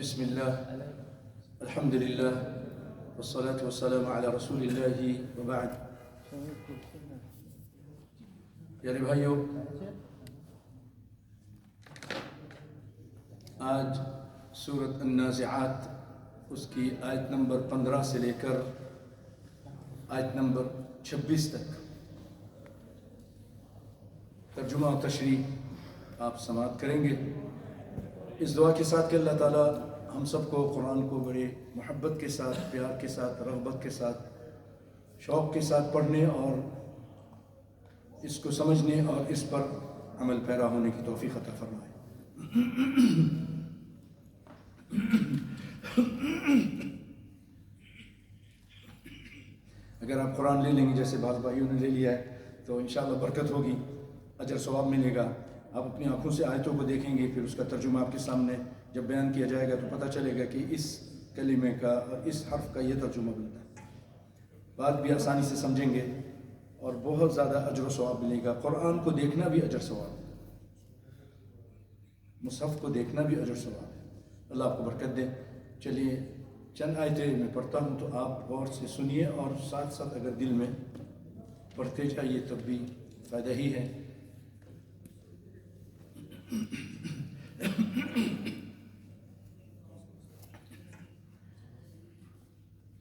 بسم الله الحمد لله والصلاة والسلام على رسول الله وبعد. پیارے بھائیوں، آج سورۃ النازعات اس کی آیت نمبر 15 سے لے کر آیت نمبر 26 تک ترجمہ و تشریح آپ سماعت کریں گے، اس دعا کے ساتھ کہ اللہ تعالیٰ ہم سب کو قرآن کو بڑے محبت کے ساتھ، پیار کے ساتھ، رغبت کے ساتھ، شوق کے ساتھ پڑھنے اور اس کو سمجھنے اور اس پر عمل پیرا ہونے کی توفیق عطا فرمائے۔ اگر آپ قرآن لے لیں گے جیسے بعض بھائیوں نے لے لیا ہے تو انشاءاللہ برکت ہوگی، اجر ثواب ملے گا۔ آپ اپنی آنکھوں سے آیتوں کو دیکھیں گے، پھر اس کا ترجمہ آپ کے سامنے جب بیان کیا جائے گا تو پتہ چلے گا کہ اس کلمے کا اور اس حرف کا یہ ترجمہ بنتا ہے۔ بات بھی آسانی سے سمجھیں گے اور بہت زیادہ اجر و ثواب ملے گا۔ قرآن کو دیکھنا بھی اجر ثواب ہے، مصحف کو دیکھنا بھی اجر ثواب ہے۔ اللہ آپ کو برکت دے۔ چلیے چند آیتیں میں پڑھتا ہوں تو آپ غور سے سنیے اور ساتھ ساتھ اگر دل میں پڑھتے جائیے تب بھی فائدہ ہی ہے۔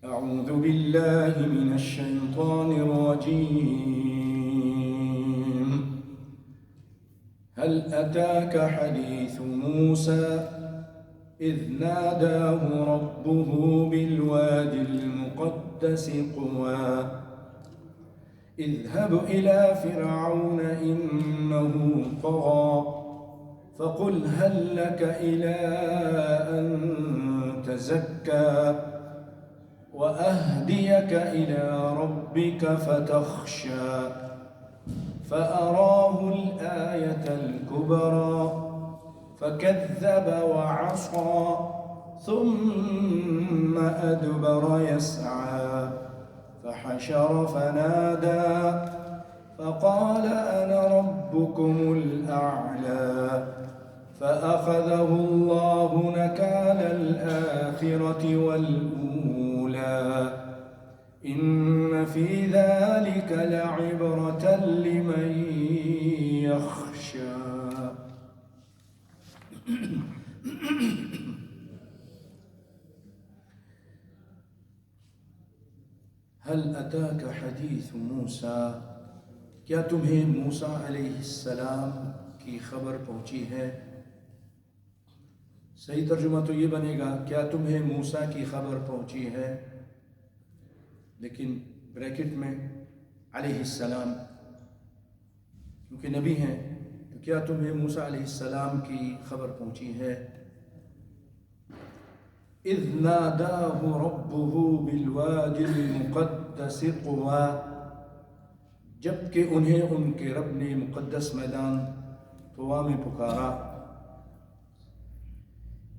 اعوذ باللہ من الشیطان الرجیم۔ هل أتاك حديث موسى إذ ناداه ربه بالواد المقدس طوى اذهب إلى فرعون إنه طغى فقل هل لك إلى أن تزكى وأهديك إلى ربك فتخشى فأراه الآية الكبرى فكذب وعصى ثم أدبر يسعى فحشر فنادى فقال أنا ربكم الأعلى فأخذه الله نكال الآخرة والأولى إن في ذلك لعبرة لمن يخشى۔ هل أتاك حديث موسى، کیا تمہیں موسیٰ علیہ السلام کی خبر پہنچی ہے؟ صحیح ترجمہ تو یہ بنے گا کیا تمہیں موسیٰ کی خبر پہنچی ہے، لیکن بریکٹ میں علیہ السلام، کیونکہ نبی ہیں تو کیا تمہیں موسیٰ علیہ السلام کی خبر پہنچی ہے؟ اذ ناداہ ربہ بالواد المقدس طوى، جبکہ انہیں ان کے رب نے مقدس میدان طویٰ میں پکارا۔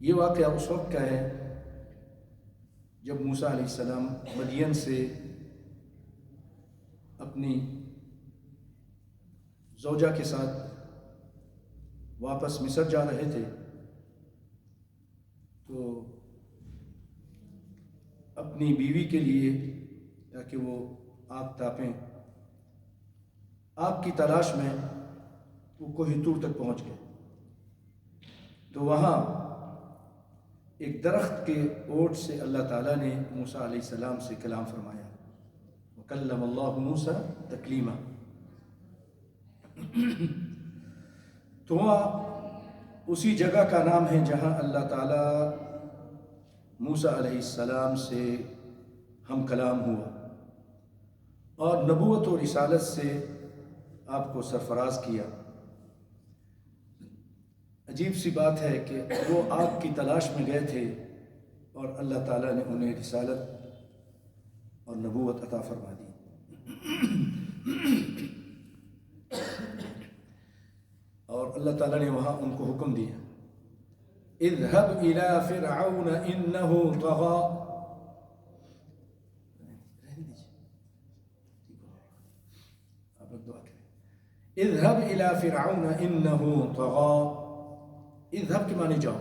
یہ واقعہ اس وقت کا ہے جب موسیٰ علیہ السلام مدین سے اپنی زوجہ کے ساتھ واپس مصر جا رہے تھے، تو اپنی بیوی کے لیے تاکہ وہ آگ تاپیں، آگ کی تلاش میں وہ کوہ طور تک پہنچ گئے، تو وہاں ایک درخت کے اوٹ سے اللہ تعالیٰ نے موسیٰ علیہ السلام سے کلام فرمایا، وَكَلَّمَ اللَّهُ مُوسَى تَكْلِيمًا۔ تو اسی جگہ کا نام ہے جہاں اللہ تعالیٰ موسیٰ علیہ السلام سے ہم کلام ہوا اور نبوت و رسالت سے آپ کو سرفراز کیا۔ عجیب سی بات ہے کہ وہ آگ کی تلاش میں گئے تھے اور اللہ تعالیٰ نے انہیں رسالت اور نبوت عطا فرما دی۔ اور اللہ تعالیٰ نے وہاں ان کو حکم دیا، اذهب إلى فرعون إنه طغى، اذهب إلى فرعون إنه طغى، اذهب کے معنی جاؤ،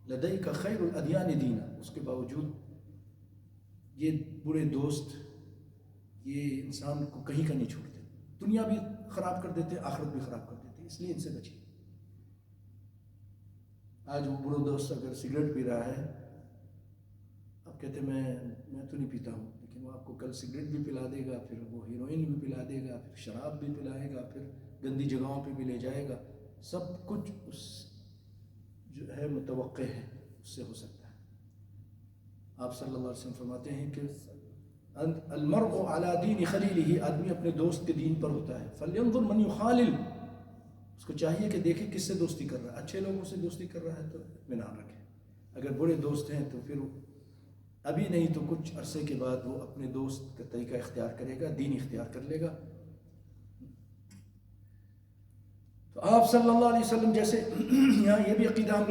لدیک خیر الادیان دینا، اس کے باوجود یہ برے دوست یہ انسان کو کہیں کا نہیں چھوڑتے، دنیا بھی خراب کر دیتے، آخرت بھی خراب کر دیتے، اس لیے ان سے بچیے۔ آج وہ برا دوست اگر سگریٹ پی رہا ہے، اب کہتے میں تو نہیں پیتا ہوں، لیکن وہ آپ کو کل سگریٹ بھی پلا دے گا، پھر وہ ہیروئن بھی پلا دے گا، پھر شراب بھی پلائے گا، پھر گندی جگہوں پہ بھی لے جائے گا، سب کچھ اس جو ہے متوقع ہے، اس سے ہو سکتا ہے۔ آپ صلی اللہ علیہ وسلم فرماتے ہیں کہ المرء علی دین خلیلہ، آدمی اپنے دوست کے دین پر ہوتا ہے، فلینظر من یخالل، اس کو چاہیے کہ دیکھے کس سے دوستی کر رہا ہے، اچھے لوگوں سے دوستی کر رہا ہے تو اطمینان رکھے، اگر برے دوست ہیں تو پھر ابھی نہیں تو کچھ عرصے کے بعد وہ اپنے دوست کا طریقہ اختیار کرے گا، دین اختیار کر لے گا۔ تو آپ صلی اللہ علیہ وسلم جیسے یہاں یہ بھی عقیدہ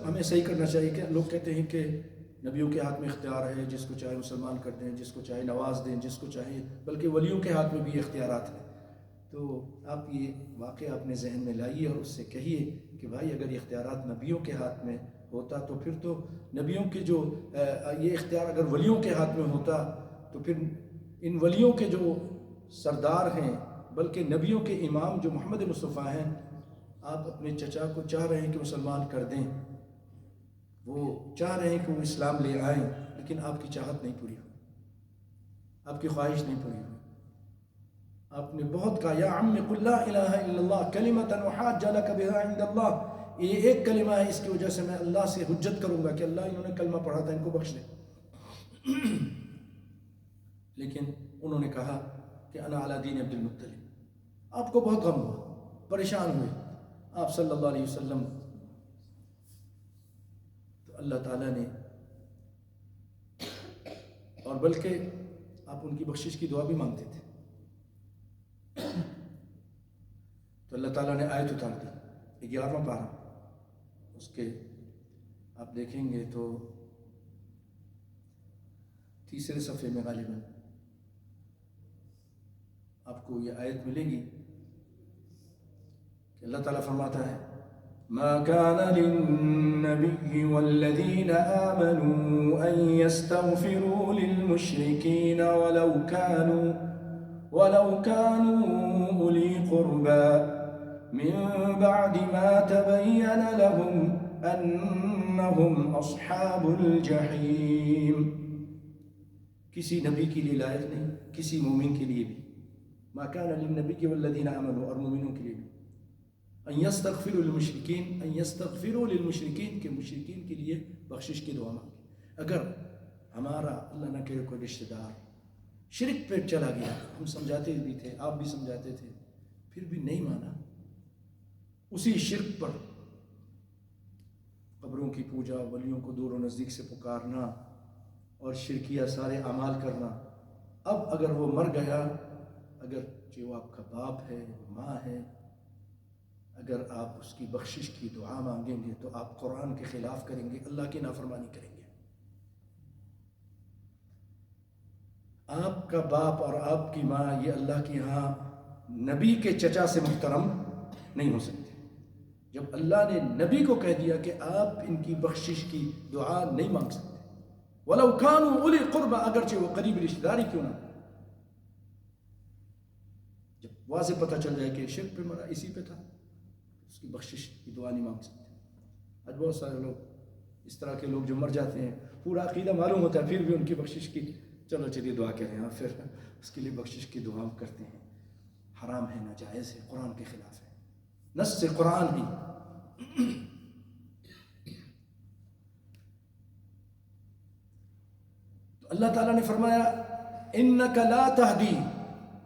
ہمیں صحیح کرنا چاہیے کہ لوگ کہتے ہیں کہ نبیوں کے ہاتھ میں اختیار ہے، جس کو چاہے مسلمان کر دیں، جس کو چاہے نواز دیں، جس کو چاہے، بلکہ ولیوں کے ہاتھ میں بھی اختیارات ہیں۔ تو آپ یہ واقعہ اپنے ذہن میں لائیے اور اس سے کہیے کہ بھائی اگر یہ اختیارات نبیوں کے ہاتھ میں ہوتا تو پھر تو نبیوں کے جو یہ اختیار اگر ولیوں کے ہاتھ میں ہوتا تو پھر ان ولیوں کے جو سردار ہیں، بلکہ نبیوں کے امام جو محمد مصطفیٰ ہیں، آپ اپنے چچا کو چاہ رہے ہیں کہ مسلمان کر دیں، وہ چاہ رہے ہیں کہ وہ اسلام لے آئیں، لیکن آپ کی چاہت نہیں پوری ہوئی، آپ کی خواہش نہیں پوری ہوئی۔ آپ نے بہت کہا یا عم قل لا الہ الا اللہ کلمۃ احاج لک بها عند اللہ، یہ ایک کلمہ ہے، اس کی وجہ سے میں اللہ سے حجت کروں گا کہ اللہ انہوں نے کلمہ پڑھا تھا، ان کو بخش دے۔ لیکن انہوں نے کہا کہ انا علی دین عبد المطلب، آپ کو بہت غم ہوا، پریشان ہوئے۔ آپ صلی اللہ علیہ وسلم تو اللہ تعالیٰ نے، اور بلکہ آپ ان کی بخشش کی دعا بھی مانگتے تھے، تو اللہ تعالیٰ نے آیت اتار دی 11واں پارہ، اس کے آپ دیکھیں گے تو تیسرے صفحے میں غالباً آپ کو یہ آیت ملے گی کہ اللہ تعالیٰ فرماتا ہے ما كان للنبي والذين آمنوا أن يستغفروا للمشركين ولو كانوا أولي قربى من بعد ما تبين لهم أنهم أصحاب الجحيم۔ کسی نبی کے لیے لائق نہیں، کسی مومن کے لیے بھی، ما كان للنبي والذين آمنوا، اور مومنوں کے لیے بھی، ان یستغفروا للمشرکین، ان یستغفروا للمشرکین، کہ مشرکین کے لیے بخشش کی دعا مانگے۔ اگر ہمارا اللہ نہ کرے کوئی رشتہ دار شرک پہ چلا گیا، ہم سمجھاتے بھی تھے، آپ بھی سمجھاتے تھے، پھر بھی نہیں مانا، اسی شرک پر قبروں کی پوجا، ولیوں کو دور و نزدیک سے پکارنا اور شرکیہ سارے اعمال کرنا، اب اگر وہ مر گیا، اگر وہ آپ کا باپ ہے، ماں ہے، اگر آپ اس کی بخشش کی دعا مانگیں گے تو آپ قرآن کے خلاف کریں گے، اللہ کی نافرمانی کریں گے۔ آپ کا باپ اور آپ کی ماں یہ اللہ کے یہاں نبی کے چچا سے محترم نہیں ہو سکتے۔ جب اللہ نے نبی کو کہہ دیا کہ آپ ان کی بخشش کی دعا نہیں مانگ سکتے، وَلَوْ كَانُوا أُولِي قُرْبَى، اگرچہ وہ قریبی رشتہ داری کیوں نہ، جب واضح پتہ چل جائے کہ شرک پہ مرا، اسی پہ تھا، اس کی بخشش کی دعا نہیں مانگ سکتے۔ آج بہت سارے لوگ اس طرح کے لوگ جو مر جاتے ہیں، پورا عقیدہ معلوم ہوتا ہے، پھر بھی ان کی بخشش کی چلو چلیے دعا کریں، اور پھر اس کے لیے بخشش کی دعا کرتے ہیں۔ حرام ہے، ناجائز ہے، قرآن کے خلاف ہے، نص قرآن ہی۔ تو اللہ تعالیٰ نے فرمایا اِنَّكَ لَا تَهْدِي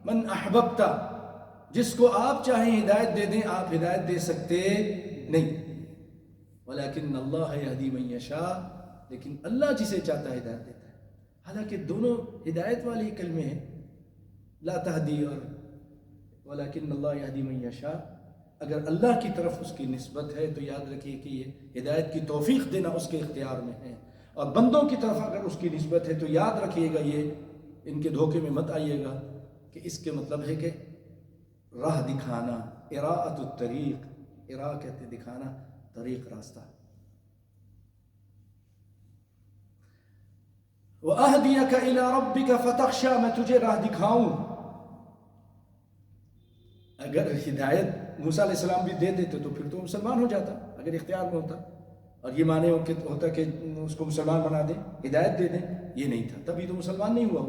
مَنْ أَحْبَبْتَ، جس کو آپ چاہیں ہدایت دے دیں، آپ ہدایت دے سکتے نہیں، وَلَكِنَّ اللَّهَ يَهْدِي مَن يَشَاءُ، لیکن اللہ جسے چاہتا ہے ہدایت دیتا ہے۔ حالانکہ دونوں ہدایت والے کلمے ہیں، لا تہدی اور وَلَكِنَّ اللَّهَ يَهْدِي مَن يَشَاءُ۔ اگر اللہ کی طرف اس کی نسبت ہے تو یاد رکھیے کہ یہ ہدایت کی توفیق دینا اس کے اختیار میں ہے، اور بندوں کی طرف اگر اس کی نسبت ہے تو یاد رکھیے گا، یہ ان کے دھوکے میں مت آئیے گا کہ اس کے مطلب ہے کہ راہ دکھانا، اراءۃ الطریق، اراء کہتے دکھانا، طریق راستہ، وَأَهْدِيَكَ إِلَىٰ رَبِّكَ فَتَخْشَىٰ، میں تجھے راہ دکھاؤں. اگر ہدایت موسیٰ علیہ السلام بھی دے دیتے تو پھر تو مسلمان ہو جاتا اگر اختیار میں ہوتا، اور یہ معنی ہوتا کہ اس کو مسلمان بنا دیں، ہدایت دے دیں. یہ نہیں تھا، تبھی تو مسلمان نہیں ہوا.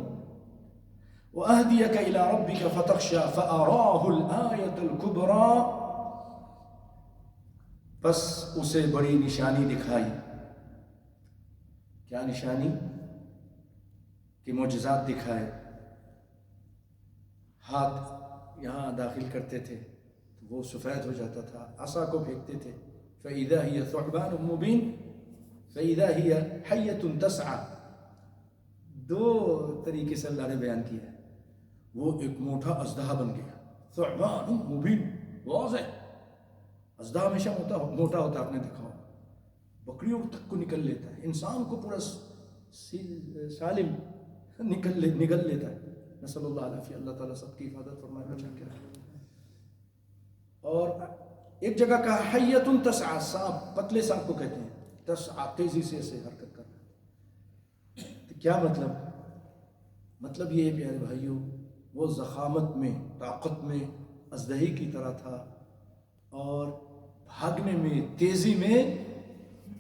وَأَهْدِيَكَ إِلَىٰ رَبِّكَ فَتَخْشَىٰ فَأَرَاهُ الْآيَةَ الْكُبْرَىٰ، بس اسے بڑی نشانی دکھائی. کیا نشانی؟ کہ معجزات دکھائے. ہاتھ یہاں داخل کرتے تھے تو وہ سفید ہو جاتا تھا، عصا کو پھینکتے تھے فَإِذَا هِيَ ثُعْبَانٌ مُّبِينٌ فَإِذَا هِيَ حَيَّةٌ تَسْعَىٰ. دو طریقے سے اللہ نے بیان کیا ہے. وہ ایک موٹا اژدہا بن گیا، ثعبان مبین، واضح. اژدہا ہمیشہ موٹا ہوتا ہے، آپ نے دیکھا ہو، بکریوں تک کو نکل لیتا ہے، انسان کو پورا سالم نگل لیتا ہے. نسأل اللہ العافیہ، اللہ تعالیٰ سب کی حفاظت فرمائے، بچا کے رکھے. اور ایک جگہ کہا حیۃ تسعیٰ، سانپ، پتلے سانپ کو کہتے ہیں، تسعیٰ، تیزی سے اسے حرکت کرنا. تو کیا مطلب یہ ہے پیارے بھائیوں، وہ ضخامت میں، طاقت میں اژدہے کی طرح تھا، اور بھاگنے میں، تیزی میں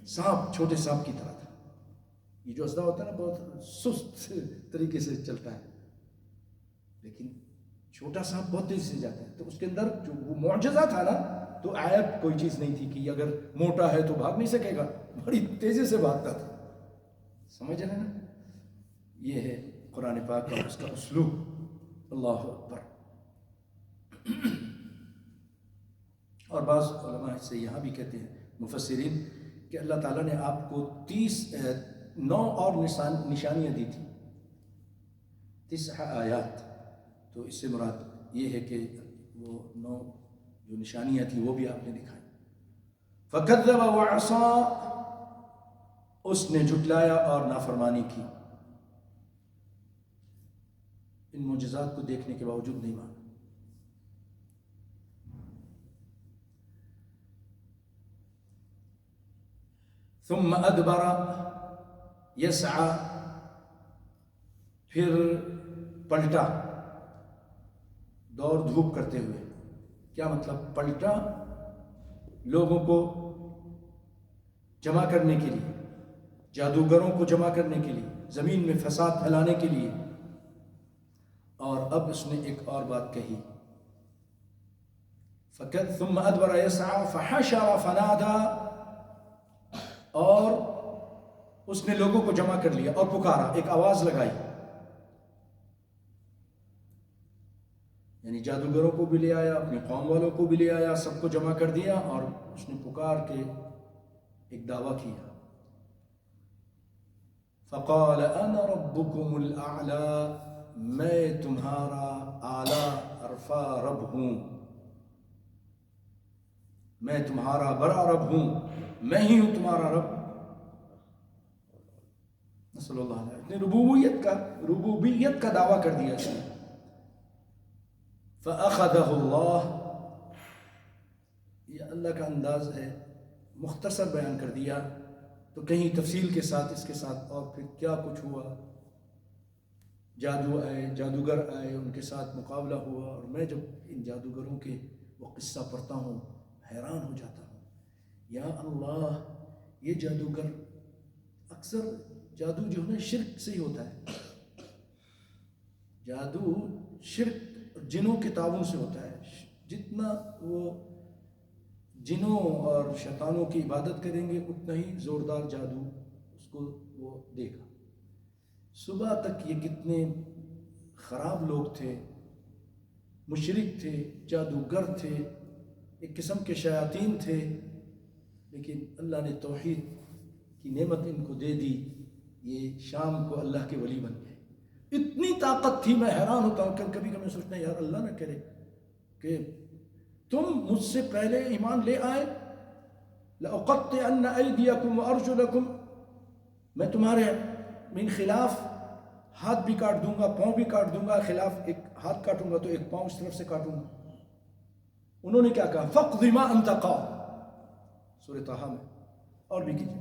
سانپ، چھوٹے سانپ کی طرح تھا. یہ جو اژدہا ہوتا ہے نا، بہت سست طریقے سے چلتا ہے، لیکن چھوٹا سانپ بہت تیزی سے جاتا ہے. تو اس کے اندر جو وہ معجزہ تھا نا، تو عیب کوئی چیز نہیں تھی کہ اگر موٹا ہے تو بھاگ نہیں سکے گا، بڑی تیزی سے بھاگتا تھا. سمجھ رہے نا؟ یہ ہے قرآن پاک کا اس کا اسلوب. اللہ اکبر. اور بعض علماء سے یہاں بھی کہتے ہیں مفسرین کہ اللہ تعالیٰ نے آپ کو 9 اور نشانیاں دی تھی، 9 آیات. تو اس سے مراد یہ ہے کہ وہ 9 جو نشانیاں تھیں وہ بھی آپ نے دکھائی. فَكَذَّبَ وَعَصَىٰ، اس نے جھٹلایا اور نافرمانی کی. ان معجزات کو دیکھنے کے باوجود نہیں مانا. ثم ادبر یسعی، پھر پلٹا دوڑ دھوپ کرتے ہوئے. کیا مطلب پلٹا؟ لوگوں کو جمع کرنے کے لیے، جادوگروں کو جمع کرنے کے لیے، زمین میں فساد پھیلانے کے لیے. اور اب اس نے ایک اور بات کہی، ثم ادبر یسعی فحشر فنادى، اور اس نے لوگوں کو جمع کر لیا اور پکارا، ایک آواز لگائی. یعنی جادوگروں کو بھی لے آیا، اپنے قوم والوں کو بھی لے آیا، سب کو جمع کر دیا، اور اس نے پکار کے ایک دعویٰ کیا. فقال انا ربكم الاعلى، میں تمہارا اعلیٰ عرفہ رب ہوں، میں تمہارا بڑا رب ہوں، میں ہی ہوں تمہارا رب. نسأل اللہ علیہ، ربوبیت کا دعویٰ کر دیا اس نے. فأخذه اللہ، یہ اللہ کا انداز ہے، مختصر بیان کر دیا. تو کہیں تفصیل کے ساتھ اس کے ساتھ اور پھر کیا کچھ ہوا. جادو آئے، جادوگر آئے، ان کے ساتھ مقابلہ ہوا. اور میں جب ان جادوگروں کے وہ قصہ پڑھتا ہوں حیران ہو جاتا ہوں. یا اللہ، یہ جادوگر، اکثر جادو جو ہے نا شرک سے ہی ہوتا ہے. جادو شرک جنوں کے تعاون سے ہوتا ہے. جتنا وہ جنوں اور شیطانوں کی عبادت کریں گے اتنا ہی زوردار جادو اس کو وہ دے گا. صبح تک یہ کتنے خراب لوگ تھے، مشرک تھے، جادوگر تھے، ایک قسم کے شیاطین تھے، لیکن اللہ نے توحید کی نعمت ان کو دے دی. یہ شام کو اللہ کے ولی بن گئے. اتنی طاقت تھی، میں حیران ہوتا ہوں. کبھی کبھی سوچتا ہوں یار اللہ نہ کرے کہ تم مجھ سے پہلے ایمان لے آئے. لأقطعن أيديكم وأرجلكم، میں تمہارے من خلاف ہاتھ بھی کاٹ دوں گا، پاؤں بھی کاٹ دوں گا. خلاف ایک ہاتھ کاٹوں گا تو ایک پاؤں اس طرف سے کاٹوں گا. انہوں نے کیا کہا؟ فَاقْضِ مَا أَنْتَ قَاضٍ، سورہ طٰہٰ میں. اور بھی کیجیے،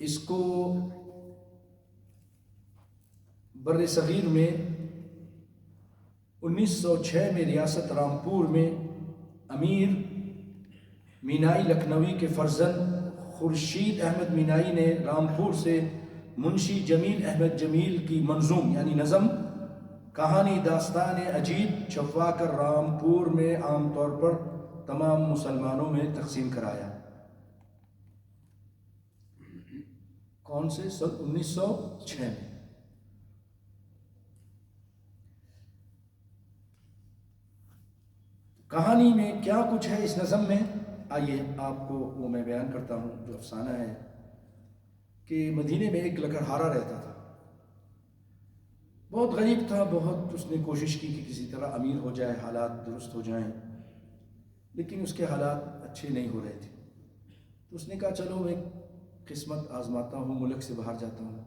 اس کو بر صغیر میں 1906 میں ریاست رامپور میں امیر مینائی لکھنوی کے فرزند خورشید احمد مینائی نے رامپور سے منشی جمیل احمد جمیل کی منظوم یعنی نظم کہانی داستان عجیب چھپوا کر رامپور میں عام طور پر تمام مسلمانوں میں تقسیم کرایا۔ کون سے سن 1906 میں۔ کہانی میں کیا کچھ ہے اس نظم میں، آئیے آپ کو وہ میں بیان کرتا ہوں۔ جو افسانہ ہے کہ مدینے میں ایک لکڑہارا رہتا تھا، بہت غریب تھا، بہت اس نے کوشش کی کہ کسی طرح امیر ہو جائے، حالات درست ہو جائیں، لیکن اس کے حالات اچھے نہیں ہو رہے تھے۔ تو اس نے کہا چلو میں قسمت آزماتا ہوں، ملک سے باہر جاتا ہوں۔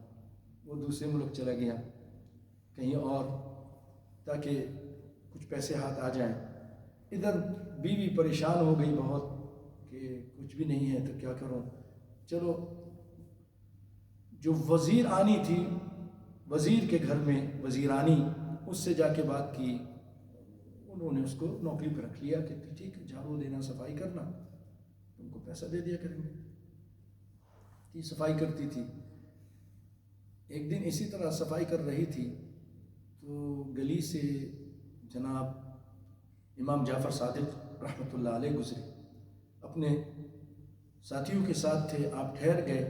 وہ دوسرے ملک چلا گیا کہیں اور، تاکہ کچھ پیسے ہاتھ آ جائیں۔ ادھر بیوی پریشان ہو گئی بہت کہ کچھ بھی نہیں ہے تو کیا کروں، چلو جو وزیر آنی تھی، وزیر کے گھر میں وزیرانی، اس سے جا کے بات کی۔ انہوں نے اس کو نوکری پر رکھ لیا کہ ٹھیک ہے، جھاڑو دینا، صفائی کرنا، تم کو پیسہ دے دیا کریں گے۔ یہ صفائی کرتی تھی۔ ایک دن اسی طرح صفائی کر رہی تھی تو گلی سے جناب امام جعفر صادق رحمۃ اللہ علیہ گزرے، اپنے ساتھیوں کے ساتھ تھے۔ آپ ٹھہر گئے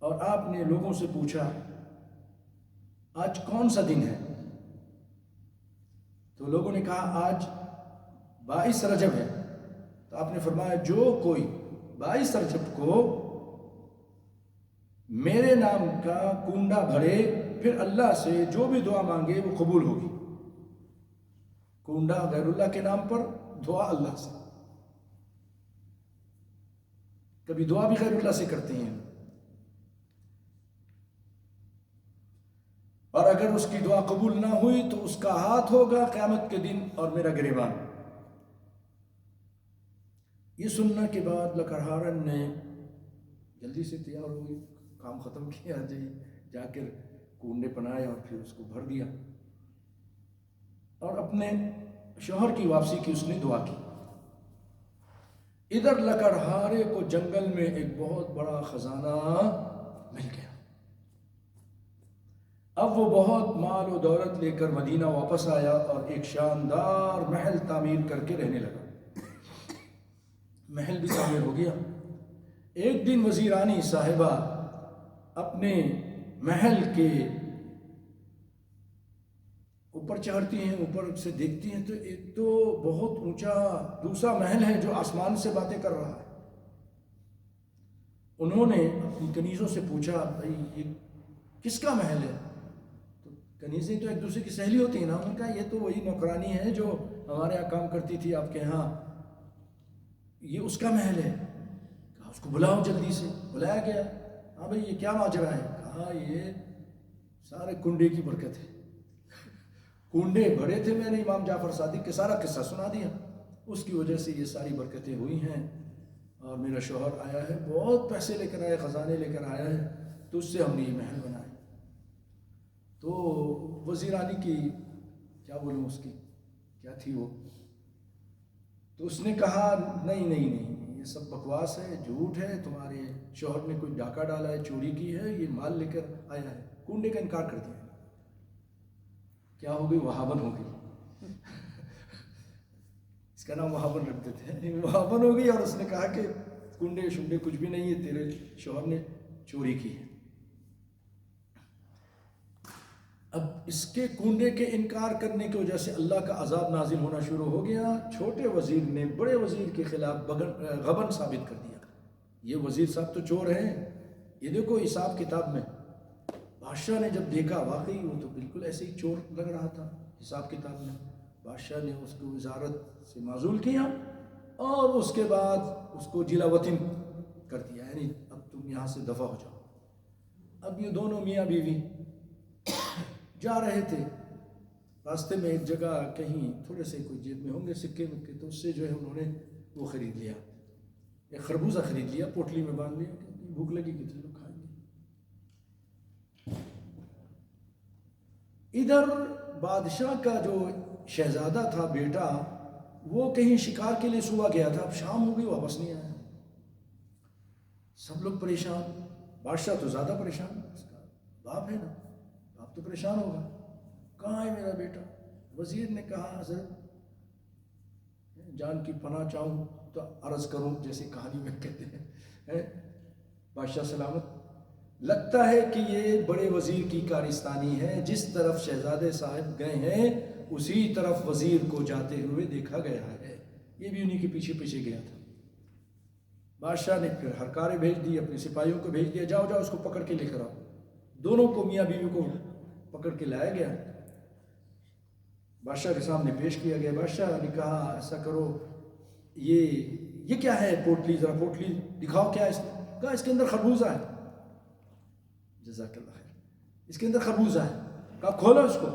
اور آپ نے لوگوں سے پوچھا آج کون سا دن ہے؟ تو لوگوں نے کہا آج 22 رجب ہے۔ تو آپ نے فرمایا جو کوئی 22 رجب کو میرے نام کا کنڈا بھرے، پھر اللہ سے جو بھی دعا مانگے وہ قبول ہوگی۔ کنڈا غیر اللہ کے نام پر، دعا اللہ سے۔ کبھی دعا بھی غیر اللہ سے کرتے ہیں، اور اگر اس کی دعا قبول نہ ہوئی تو اس کا ہاتھ ہوگا قیامت کے دن اور میرا گریبان۔ یہ سننے کے بعد لکڑہارن نے جلدی سے تیار ہوئی، کام ختم کیا، جا کر کنڈے بنائے اور پھر اس کو بھر دیا، اور اپنے شوہر کی واپسی کی اس نے دعا کی۔ ادھر لکڑہارے کو جنگل میں ایک بہت بڑا خزانہ مل گیا۔ اب وہ بہت مال و دولت لے کر مدینہ واپس آیا اور ایک شاندار محل تعمیر کر کے رہنے لگا۔ محل بھی تعمیر ہو گیا۔ ایک دن وزیرانی صاحبہ اپنے محل کے اوپر چڑھتی ہیں، اوپر سے دیکھتی ہیں تو ایک تو بہت اونچا دوسرا محل ہے جو آسمان سے باتیں کر رہا ہے۔ انہوں نے اپنی کنیزوں سے پوچھا بھائی یہ کس کا محل ہے؟ تو کنیزیں تو ایک دوسرے کی سہیلی ہوتی ہیں نا، انہوں نے کہا یہ تو وہی نوکرانی ہے جو ہمارے یہاں کام کرتی تھی آپ کے ہاں، یہ اس کا محل ہے۔ کہا اس کو بلاؤ جلدی سے۔ بلایا گیا۔ ہاں بھائی یہ کیا ماجرا ہے؟ کہا یہ سارے کنڈے کی برکت ہے، کنڈے بھرے تھے میں نے امام جعفر صادق کے، سارا قصہ سنا دیا، اس کی وجہ سے یہ ساری برکتیں ہوئی ہیں، اور میرا شوہر آیا ہے، بہت پیسے لے کر آیا، خزانے لے کر آیا ہے، تو اس سے ہم نے یہ محل بنائے۔ تو وزیرانی کی کیا بولوں، اس کی کیا تھی وہ، تو اس نے کہا نہیں نہیں نہیں، یہ سب بکواس ہے، جھوٹ ہے، تمہارے شوہر نے کوئی ڈاکہ ڈالا ہے، چوری کی ہے، یہ مال لے کر آیا ہے۔ کنڈے کا انکار کر دیا۔ کیا ہو گئی؟ وہابن ہو گئی۔ اس کا نام وہابن رکھ دیتے ہیں، وہابن ہو گئی، اور اس نے کہا کہ کنڈے شنڈے کچھ بھی نہیں ہے، تیرے شوہر نے چوری کی ہے۔ اب اس کے کنڈے کے انکار کرنے کی وجہ سے اللہ کا عذاب نازل ہونا شروع ہو گیا۔ چھوٹے وزیر نے بڑے وزیر کے خلاف غبن ثابت کر دیا، یہ وزیر صاحب تو چور ہیں، یہ دیکھو حساب کتاب میں۔ بادشاہ نے جب دیکھا واقعی وہ تو بالکل ایسے ہی چور لگ رہا تھا حساب کتاب میں، بادشاہ نے اس کو وزارت سے معزول کیا اور اس کے بعد اس کو جلا وطن کر دیا، یعنی اب تم یہاں سے دفع ہو جاؤ۔ اب یہ دونوں میاں بیوی جا رہے تھے، راستے میں ایک جگہ کہیں تھوڑے سے کوئی جیب میں ہوں گے سکے مکے، تو اس سے جو ہے انہوں نے وہ خرید لیا، ایک خربوزہ خرید لیا، پوٹلی میں باندھ لیا، بھوک لگی کہ چلو ادھر بادشاہ کا جو شہزادہ تھا بیٹا، وہ کہیں شکار کے لیے صبح گیا تھا، اب شام ہو گئی واپس نہیں آیا۔ سب لوگ پریشان، بادشاہ تو زیادہ پریشان، اس کا باپ ہے نا، باپ تو پریشان ہوگا، کہاں ہے میرا بیٹا؟ وزیر نے کہا حضرت جان کی پناہ چاہوں تو عرض کروں، جیسی کہانی میں کہتے ہیں۔ بادشاہ سلامت، لگتا ہے کہ یہ بڑے وزیر کی کارستانی ہے، جس طرف شہزادے صاحب گئے ہیں اسی طرف وزیر کو جاتے ہوئے دیکھا گیا ہے، یہ بھی انہی کے پیچھے پیچھے گیا تھا۔ بادشاہ نے پھر ہرکارے بھیج دی، اپنے سپاہیوں کو بھیج دیا، جاؤ جاؤ اس کو پکڑ کے لے کر آؤ۔ دونوں کو، میاں بیوی کو پکڑ کے لایا گیا، بادشاہ کے سامنے پیش کیا گیا۔ بادشاہ نے کہا ایسا کرو، یہ کیا ہے پوٹلی، ذرا پوٹلی دکھاؤ، کیا اس میں؟ کہا اس کے اندر خربوزہ ہے۔ جزاک اللہ خیر، اس کے اندر خربوزہ ہے۔ کہا کھولو اس کو۔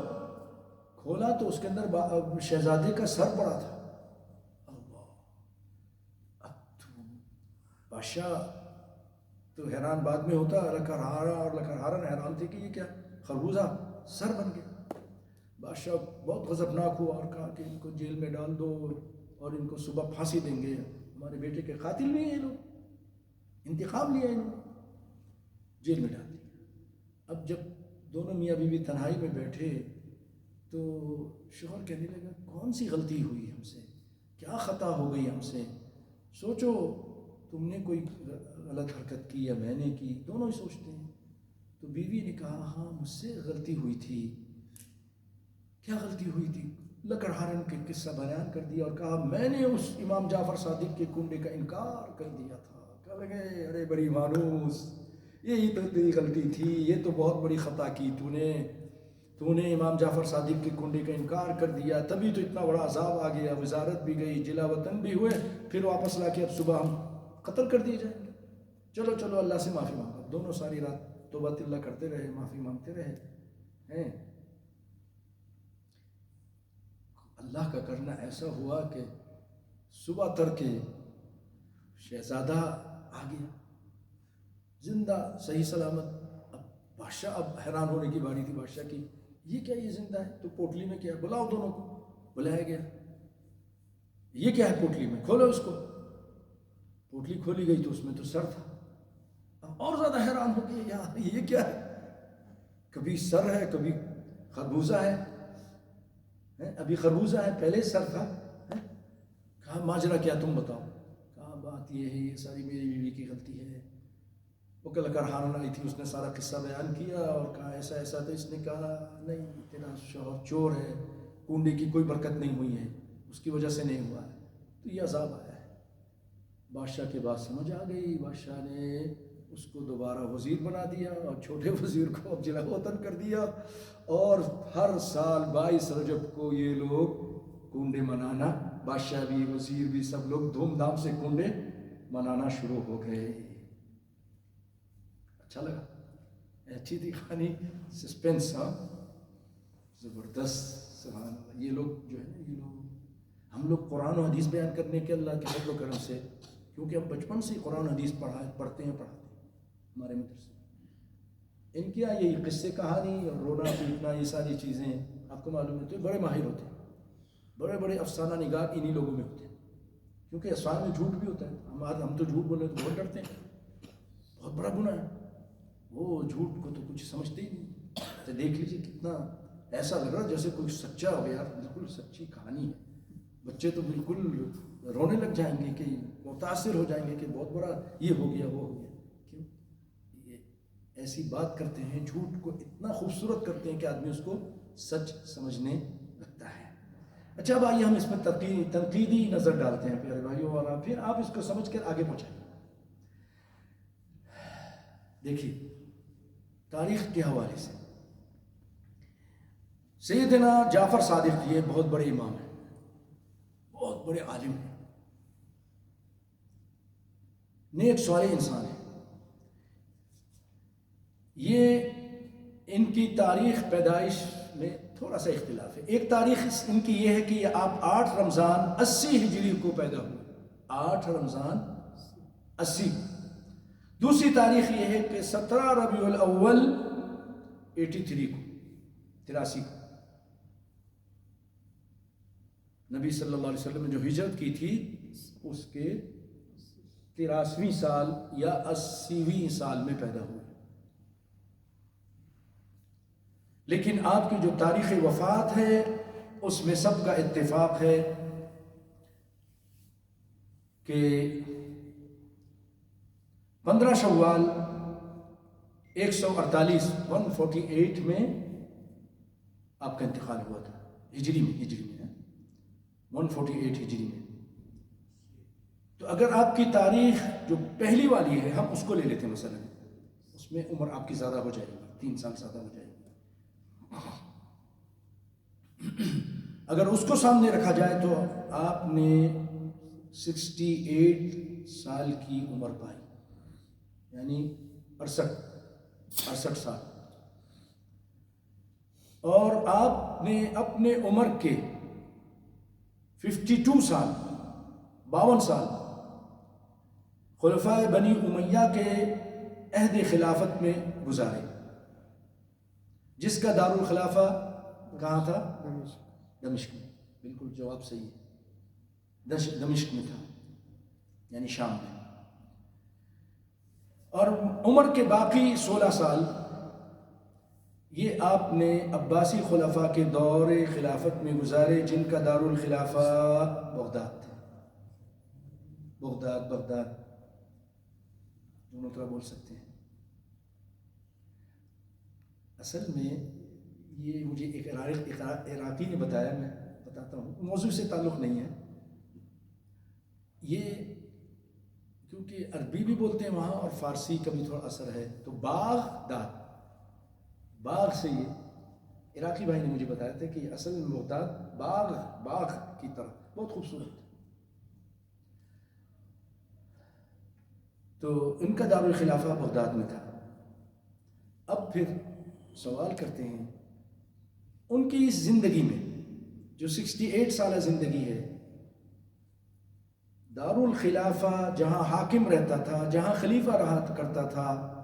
کھولا تو اس کے اندر شہزادے کا سر پڑا تھا۔ بادشاہ تو حیران بعد میں ہوتا، لکڑہارا اور لکڑہارن حیران تھے کہ یہ کیا، خربوزہ سر بن گیا۔ بادشاہ بہت غضبناک ہوا اور کہا کہ ان کو جیل میں ڈال دو اور ان کو صبح پھانسی دیں گے، ہمارے بیٹے کے قاتل نہیں ہیں یہ لوگ، انتقام لیا انہوں نے، جیل میں ڈال دیا۔ اب جب دونوں میاں بیوی تنہائی میں بیٹھے تو شوہر کہنے لگا کون سی غلطی ہوئی ہم سے، کیا خطا ہو گئی ہم سے، سوچو تم نے کوئی غلط حرکت کی یا میں نے کی، دونوں ہی سوچتے ہیں۔ تو بیوی نے کہا ہاں مجھ سے غلطی ہوئی تھی۔ کیا غلطی ہوئی تھی؟ لکڑہارن کے قصہ بیان کر دیا اور کہا میں نے اس امام جعفر صادق کے کنڈے کا انکار کر دیا تھا۔ کہنے لگے ارے بڑی مانوس، یہی تو تیری غلطی تھی، یہ تو بہت بڑی خطا کی تو نے امام جعفر صادق کے کنڈے کا انکار کر دیا، تبھی تو اتنا بڑا عذاب آ گیا، وزارت بھی گئی، جلا وطن بھی ہوئے، پھر واپس لا کے اب صبح ہم قتل کر دیے جائیں گے۔ چلو چلو اللہ سے معافی مانگو۔ دونوں ساری رات توبہ اللہ کرتے رہے، معافی مانگتے رہے ہیں۔ اللہ کا کرنا ایسا ہوا کہ صبح تڑکے شہزادہ آ گیا زندہ صحیح سلامت۔ اب بادشاہ، اب حیران ہونے کی باری تھی بادشاہ کی، یہ کیا، یہ زندہ ہے تو پوٹلی میں کیا؟ بلاؤ دونوں کو۔ بلایا گیا، یہ کیا ہے پوٹلی میں، کھولو اس کو۔ پوٹلی کھولی گئی تو اس میں تو سر تھا۔ اب اور زیادہ حیران ہو گئے، یار یہ کیا ہے، کبھی سر ہے کبھی خربوزہ ہے، ابھی خربوزہ ہے پہلے سر تھا۔ کہا ماجرا کیا تم بتاؤ؟ کہا بات یہ ہے، یہ ساری میری بیوی کی غلطی ہے۔ وہ لکڑہارن آئی تھی، اس نے سارا قصہ بیان کیا اور کہا ایسا ایسا، تو اس نے کہا نہیں تیرا شوہر چور ہے، کنڈے کی کوئی برکت نہیں ہوئی ہے، اس کی وجہ سے نہیں ہوا ہے، تو یہ عذاب آیا ہے۔ بادشاہ کے بات سمجھ آ گئی، بادشاہ نے اس کو دوبارہ وزیر بنا دیا اور چھوٹے وزیر کو اب جلا وطن کر دیا، اور ہر سال 22 رجب کو یہ لوگ کنڈے منانا، بادشاہ بھی وزیر بھی سب لوگ دھوم دھام سے کنڈے منانا شروع ہو گئے۔ اچھا لگا، اچھی تھی کہانی، سسپینس، ہاں زبردست، سبحان اللہ۔ یہ لوگ جو ہے نا، یہ لوگ، ہم لوگ قرآن و حدیث بیان کرنے کے اللہ کے فضل و کرم سے، کیونکہ ہم بچپن سے قرآن و حدیث پڑھتے ہیں ہمارے مدرسے، ان کی یہی قصے کہانی اور رونا پیٹنا یہ ساری چیزیں آپ کو معلوم ہے، تو بڑے ماہر ہوتے ہیں، بڑے بڑے افسانہ نگار انہی لوگوں میں ہوتے ہیں، کیونکہ افسانے میں جھوٹ بھی ہوتا ہے۔ ہم تو جھوٹ بولنے تو بہت ڈرتے ہیں، بہت بڑا گناہ ہے، وہ جھوٹ کو تو کچھ سمجھتے ہی نہیں۔ تو دیکھ لیجیے کتنا ایسا لگ رہا جیسے کوئی سچا ہو یار، بالکل سچی کہانی ہے، بچے تو بالکل رونے لگ جائیں گے، کہ متاثر ہو جائیں گے کہ بہت بڑا یہ ہو گیا وہ ہو گیا۔ کیوں یہ ایسی بات کرتے ہیں، جھوٹ کو اتنا خوبصورت کرتے ہیں کہ آدمی اس کو سچ سمجھنے لگتا ہے۔ اچھا اب آئیے ہم اس میں تنقیدی نظر ڈالتے ہیں پیارے بھائیوں، اور پھر آپ اس کو سمجھ کر آگے پہنچائیں۔ دیکھیے تاریخ کے حوالے سے سیدنا جعفر صادق یہ بہت بڑے امام ہیں، بہت بڑے عالم ہیں، نیک صالح انسان ہیں۔ یہ ان کی تاریخ پیدائش میں تھوڑا سا اختلاف ہے۔ ایک تاریخ ان کی یہ ہے کہ آپ 8 رمضان 80 ہجری کو پیدا ہوئے، 8 رمضان 80۔ دوسری تاریخ یہ ہے کہ 17 ربیع الاول 83 کو 83 کو نبی صلی اللہ علیہ وسلم نے جو ہجرت کی تھی اس کے 83ویں سال یا 80ویں سال میں پیدا ہوئے. لیکن آپ کی جو تاریخ وفات ہے اس میں سب کا اتفاق ہے کہ 15 شوال 148 میں آپ کا انتقال ہوا تھا. ہجری میں 148 ہجری میں. تو اگر آپ کی تاریخ جو پہلی والی ہے ہم اس کو لے لیتے ہیں مثلا، اس میں عمر آپ کی زیادہ ہو جائے گی، 3 سال زیادہ ہو جائے گی. اگر اس کو سامنے رکھا جائے تو آپ نے 68 سال کی عمر پائی، یعنی 68 سال. اور آپ نے اپنے عمر کے 52 سال 52 سال خلفائے بنی امیہ کے عہد خلافت میں گزارے، جس کا دارالخلافہ کہاں تھا؟ دمشق میں. بالکل جواب صحیح ہے، دمشق میں تھا، یعنی شام میں. اور عمر کے باقی 16 سال یہ آپ نے عباسی خلفاء کے دور خلافت میں گزارے، جن کا دارالخلافہ بغداد تھا. بغداد دونوں طرح بول سکتے ہیں. اصل میں یہ مجھے ایک عراقی نے بتایا، میں بتاتا ہوں، موضوع سے تعلق نہیں ہے. یہ کیونکہ عربی بھی بولتے ہیں وہاں اور فارسی کا بھی تھوڑا اثر ہے، تو باغ سے یہ عراقی بھائی نے مجھے بتایا تھا کہ اصل میں بغداد باغ کی طرح بہت خوبصورت. تو ان کا دارالخلافہ بغداد میں تھا. اب پھر سوال کرتے ہیں ان کی اس زندگی میں جو 68 سالہ زندگی ہے، دارالخلافہ جہاں حاکم رہتا تھا، جہاں خلیفہ رہا کرتا تھا،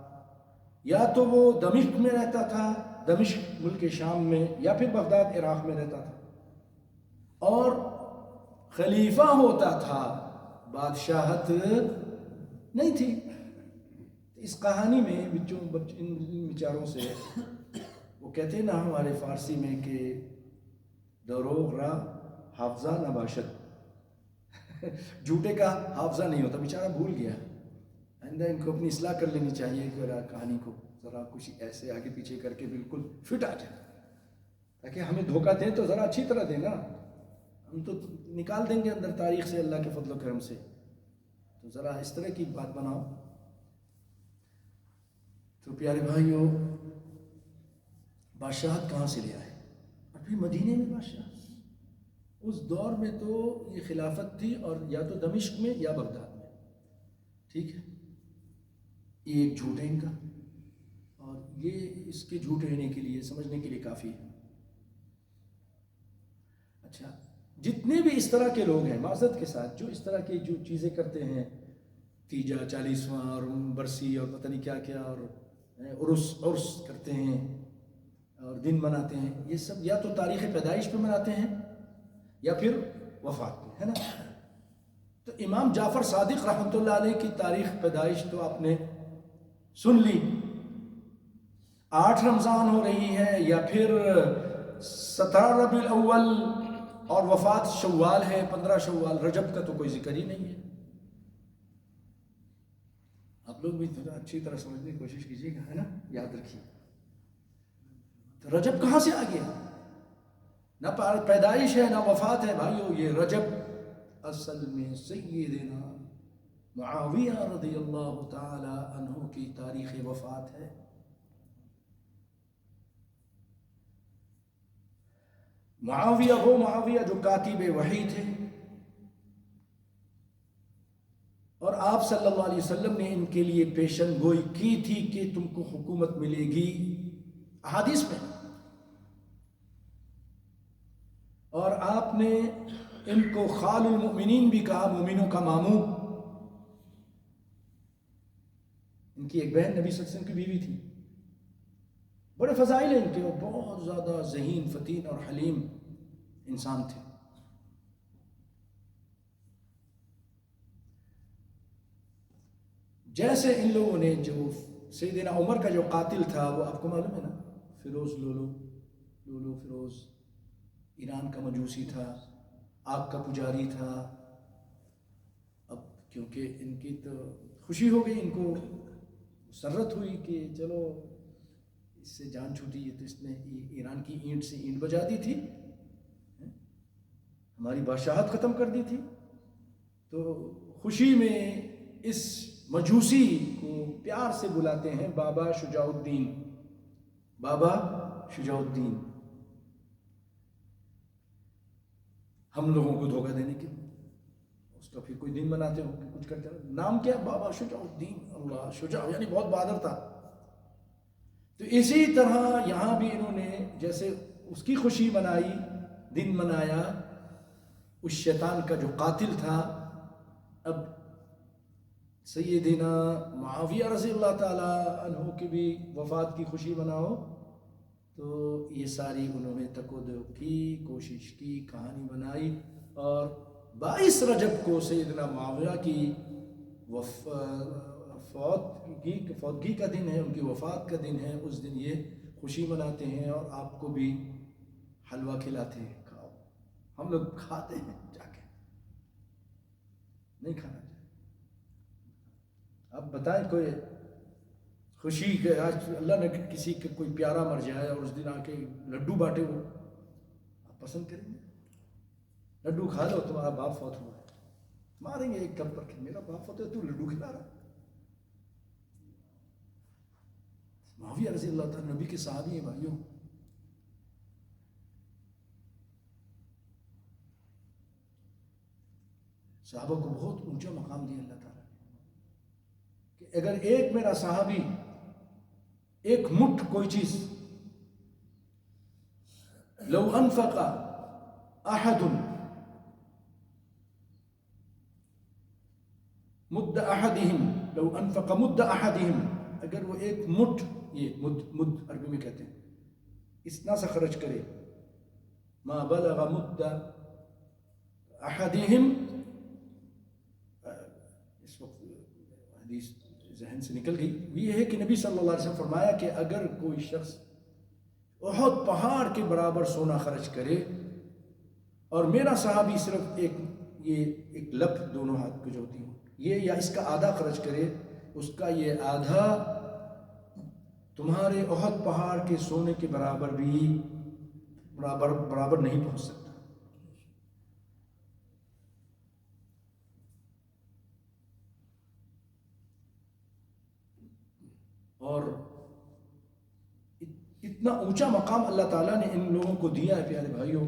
یا تو وہ دمشق میں رہتا تھا، دمشق ملک شام میں، یا پھر بغداد عراق میں رہتا تھا، اور خلیفہ ہوتا تھا، بادشاہت نہیں تھی. اس کہانی میں ان بیچاروں سے وہ کہتے ہیں نا ہمارے فارسی میں کہ دروغ را حافظہ نباشت، جھوٹے کا حافظہ نہیں ہوتا. بیچارہ بھول گیا. آئندہ ان کو اپنی اصلاح کر لینی چاہیے کہ کہانی کو ذرا کچھ ایسے آگے پیچھے کر کے بالکل فٹ آ جائے، تاکہ ہمیں دھوکہ دیں تو ذرا اچھی طرح دیں نا. ہم تو نکال دیں گے اندر تاریخ سے اللہ کے فضل و کرم سے، تو ذرا اس طرح کی بات بناؤ. تو پیارے بھائیوں، بادشاہت کہاں سے لے آئے؟ اور پھر مدینے میں بادشاہ. اس دور میں تو یہ خلافت تھی، اور یا تو دمشق میں یا بغداد میں. ٹھیک ہے، یہ ایک جھوٹ ہے ان کا، اور یہ اس کے جھوٹ رہنے کے لیے سمجھنے کے لیے کافی ہے. اچھا، جتنے بھی اس طرح کے لوگ ہیں معذرت کے ساتھ جو اس طرح کی جو چیزیں کرتے ہیں، تیجا 40واں اور برسی اور پتہ نہیں کیا کیا، اور عرس کرتے ہیں اور دن مناتے ہیں، یہ سب یا تو تاریخ پیدائش پہ مناتے ہیں یا پھر وفات پہ، ہے نا. تو امام جعفر صادق رحمۃ اللہ علیہ کی تاریخ پیدائش تو آپ نے سن لی، 8 رمضان ہو رہی ہے یا پھر 17 ربیع الاول، اور وفات شوال ہے 15 شوال. رجب کا تو کوئی ذکر ہی نہیں ہے. آپ لوگ بھی تھوڑا اچھی طرح سمجھنے کی کوشش کیجیے گا، ہے نا، یاد رکھیے. تو رجب کہاں سے آ گیا؟ نہ پیدائش ہے نہ وفات ہے بھائیو. یہ رجب اصل میں سیدنا معاویہ رضی اللہ تعالی عنہ کی تاریخ وفات ہے. معاویہ وہ معاویہ جو کاتب وحی تھے، اور آپ صلی اللہ علیہ وسلم نے ان کے لیے پیشن گوئی کی تھی کہ تم کو حکومت ملے گی احادیث میں. اور آپ نے ان کو خال المؤمنین بھی کہا، مومنوں کا ماموں. ان کی ایک بہن نبی صلی اللہ علیہ وسلم کی بیوی تھی. بڑے فضائل ہیں ان کے، اور بہت زیادہ ذہین، فتین اور حلیم انسان تھے۔ جیسے ان لوگوں نے جو سیدنا عمر کا جو قاتل تھا، وہ آپ کو معلوم ہے نا، فیروز لولو فیروز، ایران کا مجوسی تھا، آگ کا پجاری تھا۔ اب کیونکہ ان کی تو خوشی ہو گئی، ان کو مسرت ہوئی کہ چلو اس سے جان چھوٹی ہے، تو اس نے ایران کی اینٹ سے اینٹ بجا دی تھی، ہماری بادشاہت ختم کر دی تھی۔ تو خوشی میں اس مجوسی کو پیار سے بلاتے ہیں بابا شجاع الدین، بابا شجاع الدین، ہم لوگوں کو دھوکہ دینے کے لیے۔ اس کا پھر کوئی دن مناتے ہو کہ کچھ کرتے ہو، نام کیا؟ بابا شجاع الدین۔ اللہ، شجاع یعنی بہت بہادر تھا۔ تو اسی طرح یہاں بھی انہوں نے جیسے اس کی خوشی منائی، دن منایا اس شیطان کا جو قاتل تھا، اب سیدنا معاویہ رضی اللہ تعالی عنہ کی بھی وفات کی خوشی مناؤ۔ تو یہ ساری انہوں نے تک و دو کی، کوشش کی، کہانی بنائی، اور 22 رجب کو سیدنا معاویہ کی فوتگی کا دن ہے، ان کی وفات کا دن ہے۔ اس دن یہ خوشی مناتے ہیں، اور آپ کو بھی حلوہ کھلاتے ہیں، کھاؤ۔ ہم لوگ کھاتے ہیں جا کے، نہیں کھانا چاہیے۔ اب بتائیں کوئی خوشی کہ آج اللہ نے کسی کے کوئی پیارا مر جائے اور اس دن آ کے لڈو بانٹے، وہ آپ پسند کریں گے؟ لڈو کھا لو، تمہارا باپ فوت ہوا ہے، ماریں گے ایک کپ پر کہ میرا باپ فوت ہے تو لڈو کھلا رہا۔ معاویہ رضی اللہ تعالیٰ نبی کے صحابی ہیں بھائیوں، صحابہ کو بہت اونچا مقام دیا اللہ تعالیٰ نے، کہ اگر ایک میرا صحابی ایک مٹھ کوئی چیز، لو انفق احد مد احدہم، لو انفق مد احدہم، اگر وہ ایک مٹھ، یہ مد عربی میں کہتے ہیں، اتنا سا خرچ کرے، ما بلغ مد احدہم، اس وقت حدیث ذہن سے نکل گئی، یہ ہے کہ نبی صلی اللہ علیہ وسلم فرمایا کہ اگر کوئی شخص احد پہاڑ کے برابر سونا خرچ کرے، اور میرا صحابی صرف ایک لپ دونوں ہاتھ کو جو ہوتی ہوں یہ یا اس کا آدھا خرچ کرے، اس کا یہ آدھا تمہارے احد پہاڑ کے سونے کے برابر بھی برابر نہیں پہنچ سکتا۔ اور اتنا اونچا مقام اللہ تعالیٰ نے ان لوگوں کو دیا ہے پیارے بھائیوں۔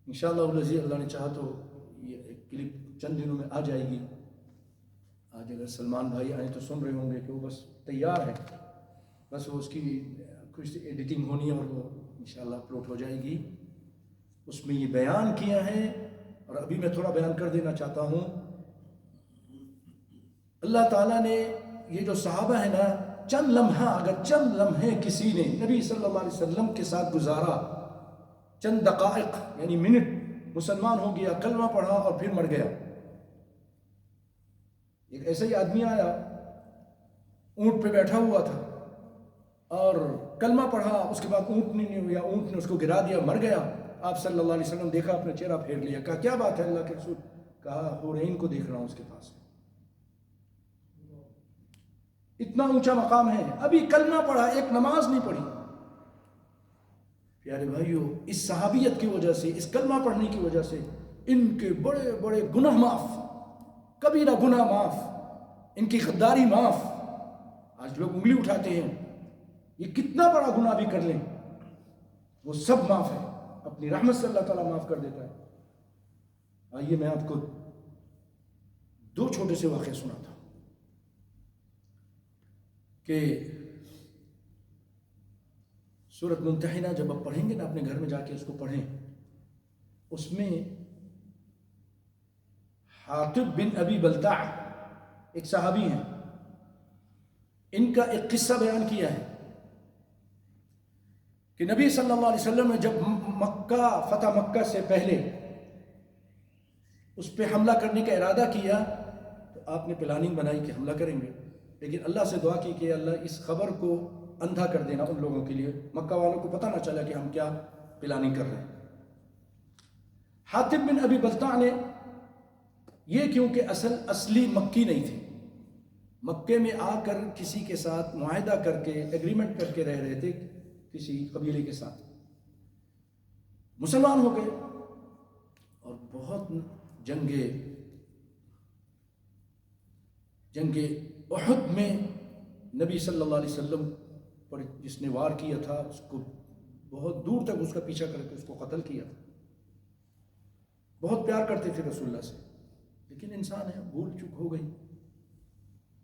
انشاءاللہ العزیز، اللہ نے چاہا تو یہ ایک کلپ چند دنوں میں آ جائے گی۔ آج اگر سلمان بھائی آئیں تو سن رہے ہوں گے کہ وہ بس تیار ہے، بس وہ اس کی کچھ ایڈیٹنگ ہونی ہے اور وہ انشاءاللہ اپلوڈ ہو جائے گی۔ اس میں یہ بیان کیا ہے، اور ابھی میں تھوڑا بیان کر دینا چاہتا ہوں۔ اللہ تعالیٰ نے یہ جو صحابہ ہیں نا، چند لمحہ، اگر چند لمحے کسی نے نبی صلی اللہ علیہ وسلم کے ساتھ گزارا، چند دقائق یعنی منٹ، مسلمان ہو گیا، کلمہ پڑھا اور پھر مر گیا۔ ایک ایسا ہی آدمی آیا، اونٹ پہ بیٹھا ہوا تھا اور کلمہ پڑھا، اس کے بعد اونٹ نہیں ہوا، اونٹ نے اس کو گرا دیا، مر گیا۔ آپ صلی اللہ علیہ وسلم دیکھا، اپنا چہرہ پھیر لیا، کہا کیا بات ہے اللہ کے رسول؟ کہا حورین کو دیکھ رہا ہوں اس کے پاس۔ اتنا اونچا مقام ہے، ابھی کلمہ پڑھا، ایک نماز نہیں پڑھی۔ پیارے بھائیوں، اس صحابیت کی وجہ سے، اس کلمہ پڑھنے کی وجہ سے ان کے بڑے بڑے گناہ معاف، کبیرہ گناہ معاف، ان کی غداری معاف۔ آج لوگ انگلی اٹھاتے ہیں، یہ کتنا بڑا گناہ بھی کر لیں وہ سب معاف ہے، اپنی رحمت سے اللہ تعالیٰ معاف کر دیتا ہے۔ آئیے میں آپ کو دو چھوٹے سے واقعے سناتا ہوں کہ سورۃ ممتحنہ جب آپ پڑھیں گے نا، اپنے گھر میں جا کے اس کو پڑھیں، اس میں حاطب بن ابی بلتع ایک صحابی ہیں، ان کا ایک قصہ بیان کیا ہے کہ نبی صلی اللہ علیہ وسلم نے جب مکہ فتح مکہ سے پہلے اس پہ حملہ کرنے کا ارادہ کیا تو آپ نے پلاننگ بنائی کہ حملہ کریں گے، لیکن اللہ سے دعا کی کہ اللہ اس خبر کو اندھا کر دینا ان لوگوں کے لیے، مکہ والوں کو پتہ نہ چلا کہ ہم کیا پلاننگ کر رہے ہیں۔ حاتب بن ابی بلتع نے یہ کیونکہ اصلی مکی نہیں تھے، مکے میں آ کر کسی کے ساتھ معاہدہ کر کے ایگریمنٹ کر کے رہ رہے تھے کسی قبیلے کے ساتھ، مسلمان ہو گئے اور بہت جنگ احد میں نبی صلی اللہ علیہ وسلم پر جس نے وار کیا تھا اس کو بہت دور تک اس کا پیچھا کر کے اس کو قتل کیا تھا۔ بہت پیار کرتے تھے رسول اللہ سے، لیکن انسان ہے، بھول چک ہو گئی۔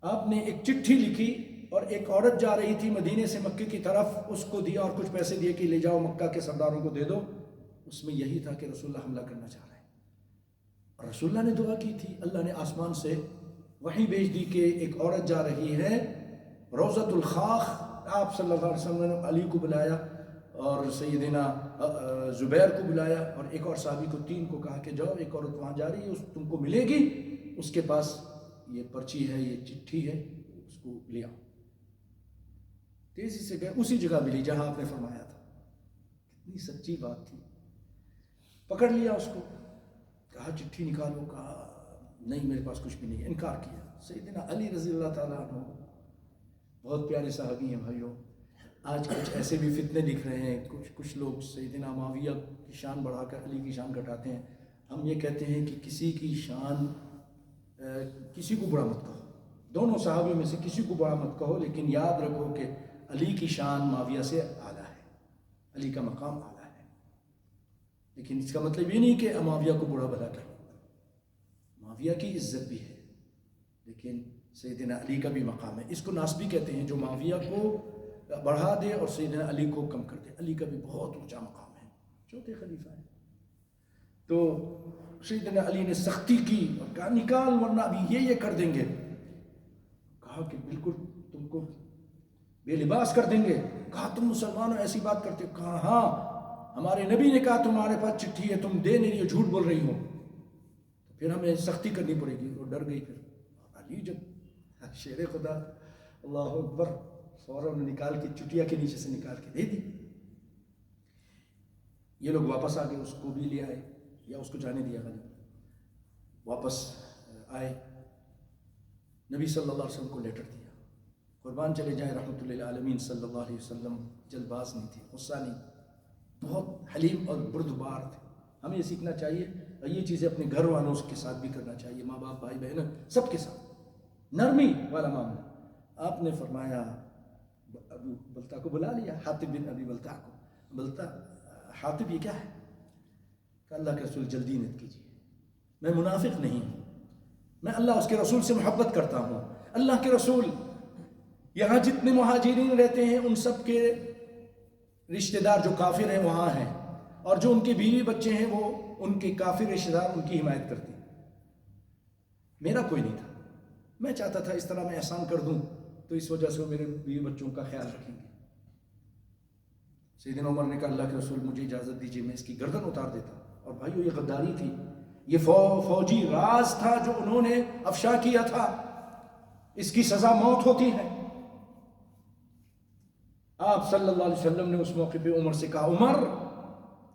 آپ نے ایک چٹھی لکھی اور ایک عورت جا رہی تھی مدینے سے مکے کی طرف، اس کو دیا اور کچھ پیسے دیے کہ لے جاؤ مکہ کے سرداروں کو دے دو، اس میں یہی تھا کہ رسول اللہ حملہ کرنا چاہ رہے ہیں۔ اور رسول اللہ نے دعا کی تھی، اللہ نے آسمان سے وحی بھیج دی کہ ایک عورت جا رہی ہے روضۃ الخاخ۔ آپ صلی اللہ علیہ وسلم نے علی کو بلایا اور سیدنا زبیر کو بلایا اور ایک اور صحابی کو، تین کو کہا کہ جاؤ ایک عورت وہاں جا رہی ہے، تم کو ملے گی، اس کے پاس یہ پرچی ہے، یہ چٹھی ہے، اس کو لے آؤ۔ تیزی سے گئے، اسی جگہ ملی جہاں آپ نے فرمایا تھا۔ کتنی سچی بات تھی۔ پکڑ لیا اس کو، کہا چٹھی نکالو، کہا نہیں میرے پاس کچھ بھی نہیں، انکار کیا۔ سیدنا علی رضی اللہ تعالیٰ عنہ بہت پیارے صحابی ہیں بھائیوں۔ آج کچھ ایسے بھی فتنے دکھ رہے ہیں، کچھ لوگ سیدنا معاویہ کی شان بڑھا کر علی کی شان گھٹاتے ہیں۔ ہم یہ کہتے ہیں کہ کسی کی شان کسی کو برا مت کہو، دونوں صحابیوں میں سے کسی کو برا مت کہو، لیکن یاد رکھو کہ علی کی شان معاویہ سے اعلیٰ ہے، علی کا مقام اعلیٰ ہے۔ لیکن اس کا مطلب یہ نہیں کہ معاویہ کو برا بھلا کرو، معاویہ کی عزت بھی ہے لیکن سیدنا علی کا بھی مقام ہے۔ اس کو ناسبی کہتے ہیں، جو معاویہ کو بڑھا دے اور سیدنا علی کو کم کر دے۔ علی کا بھی بہت اونچا مقام ہے، چوتھے خلیفہ ہیں۔ تو سیدنا علی نے سختی کی اور کہا نکال ورنہ ابھی یہ کر دیں گے۔ کہا کہ بالکل تم کو بے لباس کر دیں گے۔ کہا تم مسلمان ہو ایسی بات کرتے ہو؟ کہا ہاں، ہمارے نبی نے کہا تمہارے پاس چٹھی ہے، تم دے نہیں رہی ہو، جھوٹ بول رہی ہو، تو پھر ہمیں سختی کرنی پڑے گی۔ وہ ڈر گئی۔ پھر علی جب شیر خدا، اللہ اکبر، فوراً نکال کے چٹیا کے نیچے سے نکال کے دے دی۔ یہ لوگ واپس آ گئے، اس کو بھی لے آئے یا اس کو جانے دیا غالب، واپس آئے، نبی صلی اللہ علیہ وسلم کو لیٹر دیا۔ قربان چلے جائیں رحمۃ اللہ عالمین صلی اللہ علیہ وسلم جلد باز نہیں تھے، غصہ نہیں، بہت حلیم اور بردبار تھے۔ ہمیں یہ سیکھنا چاہیے اور یہ چیزیں اپنے گھر والوں کے ساتھ بھی کرنا چاہیے، ماں باپ بھائی بہن سب کے ساتھ، نرمی والا معاملہ۔ آپ نے فرمایا ابو بلتع کو بلا لیا، حاتب بن ابی بلتع کو۔ بلتع، حاتب یہ کیا ہے؟ کہ اللہ کے رسول جلدی نیت کیجیے، میں منافق نہیں ہوں، میں اللہ اس کے رسول سے محبت کرتا ہوں۔ اللہ کے رسول یہاں جتنے مہاجرین رہتے ہیں ان سب کے رشتہ دار جو کافر ہیں وہاں ہیں، اور جو ان کے بیوی بچے ہیں وہ ان کے کافر رشتہ دار ان کی حمایت کرتے ہیں۔ میرا کوئی نہیں تھا، میں چاہتا تھا اس طرح میں احسان کر دوں تو اس وجہ سے وہ میرے بیوی بچوں کا خیال رکھیں گے۔ سیدنا عمر نے کہا اللہ کے رسول مجھے اجازت دیجیے، میں اس کی گردن اتار دیتا۔ اور بھائیو یہ غداری تھی، یہ فوجی راز تھا جو انہوں نے افشا کیا تھا، اس کی سزا موت ہوتی ہے۔ آپ صلی اللہ علیہ وسلم نے اس موقع پہ عمر سے کہا عمر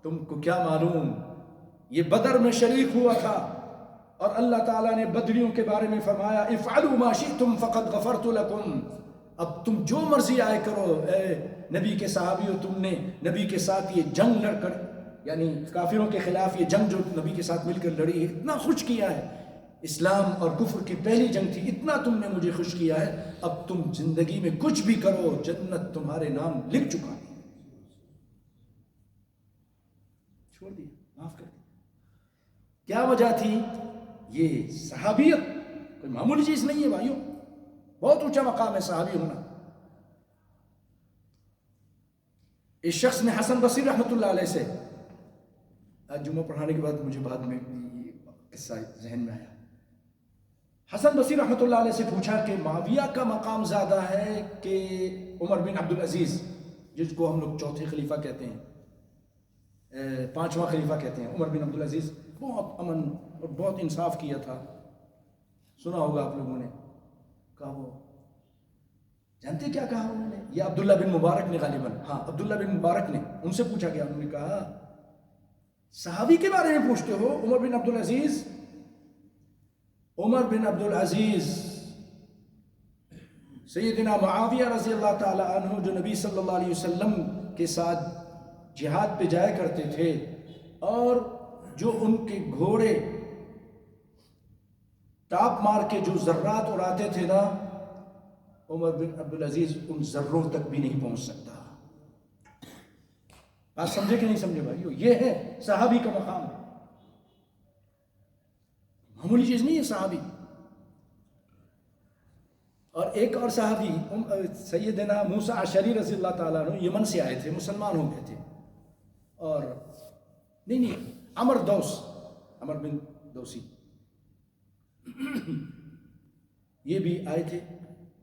تم کو کیا معلوم، یہ بدر میں شریک ہوا تھا اور اللہ تعالیٰ نے بدریوں کے بارے میں فرمایا افعلوا ما شئتم فقد غفرت لکم، اب تم جو مرضی آئے کرو۔ اے نبی کے صحابیوں، تم نے نبی کے ساتھ یہ جنگ لڑ کر، یعنی کافروں کے خلاف یہ جنگ جو نبی کے ساتھ مل کر لڑی ہے، اتنا خوش کیا ہے، اسلام اور کفر کی پہلی جنگ تھی، اتنا تم نے مجھے خوش کیا ہے، اب تم زندگی میں کچھ بھی کرو جنت تمہارے نام لکھ چکا ہے۔ چھوڑ دیا، معاف کر دیا۔ کیا وجہ تھی؟ یہ صحابیت کوئی معمولی چیز نہیں ہے بھائیوں، بہت اونچا مقام ہے صحابی ہونا۔ اس شخص نے حسن بصری رحمۃ اللہ علیہ سے، آج جمعہ پڑھانے کے بعد مجھے بعد میں یہ قصہ ذہن میں آیا، حسن بصری رحمۃ اللہ علیہ سے پوچھا کہ معاویہ کا مقام زیادہ ہے کہ عمر بن عبد العزیز؟ جس کو ہم لوگ چوتھے خلیفہ کہتے ہیں، پانچواں خلیفہ کہتے ہیں، عمر بن عبدالعزیز، بہت امن اور بہت انصاف کیا تھا، سنا ہوگا آپ لوگوں نے۔ کہا وہ جانتے کیا کہا انہوں نے؟ یہ عبداللہ بن مبارک نے غالباً، ہاں عبداللہ بن مبارک نے، ان سے پوچھا گیا، انہوں نے کہا صحابی کے بارے میں پوچھتے ہو؟ عمر بن عبدالعزیز، عمر بن عبدالعزیز سیدنا معاویہ رضی اللہ تعالی عنہ، جو نبی صلی اللہ علیہ وسلم کے ساتھ جہاد پہ جایا کرتے تھے، اور جو ان کے گھوڑے ٹاپ مار کے جو ذرات اڑاتے تھے نا، عمر بن عبدالعزیز ان ذروں تک بھی نہیں پہنچ سکتا۔ آپ سمجھے کہ نہیں سمجھے بھائیو؟ یہ ہے صحابی کا مقام، معمولی چیز نہیں ہے صحابی۔ اور ایک اور صحابی سیدنا موسیٰ اشعری رضی اللہ تعالیٰ عنہ، یمن سے آئے تھے، مسلمان ہو گئے تھے، اور نہیں عمر بن دوسی، یہ بھی آئے تھے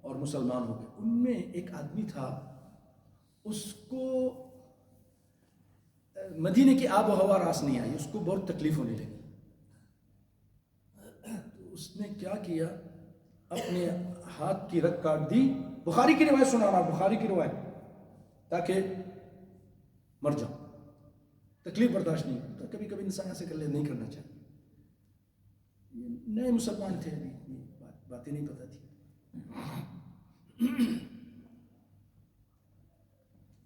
اور مسلمان ہو گئے۔ ان میں ایک آدمی تھا، اس کو مدینے کی آب و ہوا راس نہیں آئی، اس کو بہت تکلیف ہونے لگی۔ تو اس نے کیا کیا، اپنے ہاتھ کی رگ کاٹ دی، بخاری کی روایت سنا رہا، بخاری کی روایت، تاکہ مر جاؤ، تکلیف برداشت نہیں ہوتا۔ کبھی کبھی انسان ایسے کر لے، نہیں کرنا چاہیے، نئے مسلمان تھے، ابھی باتیں نہیں پتہ تھی۔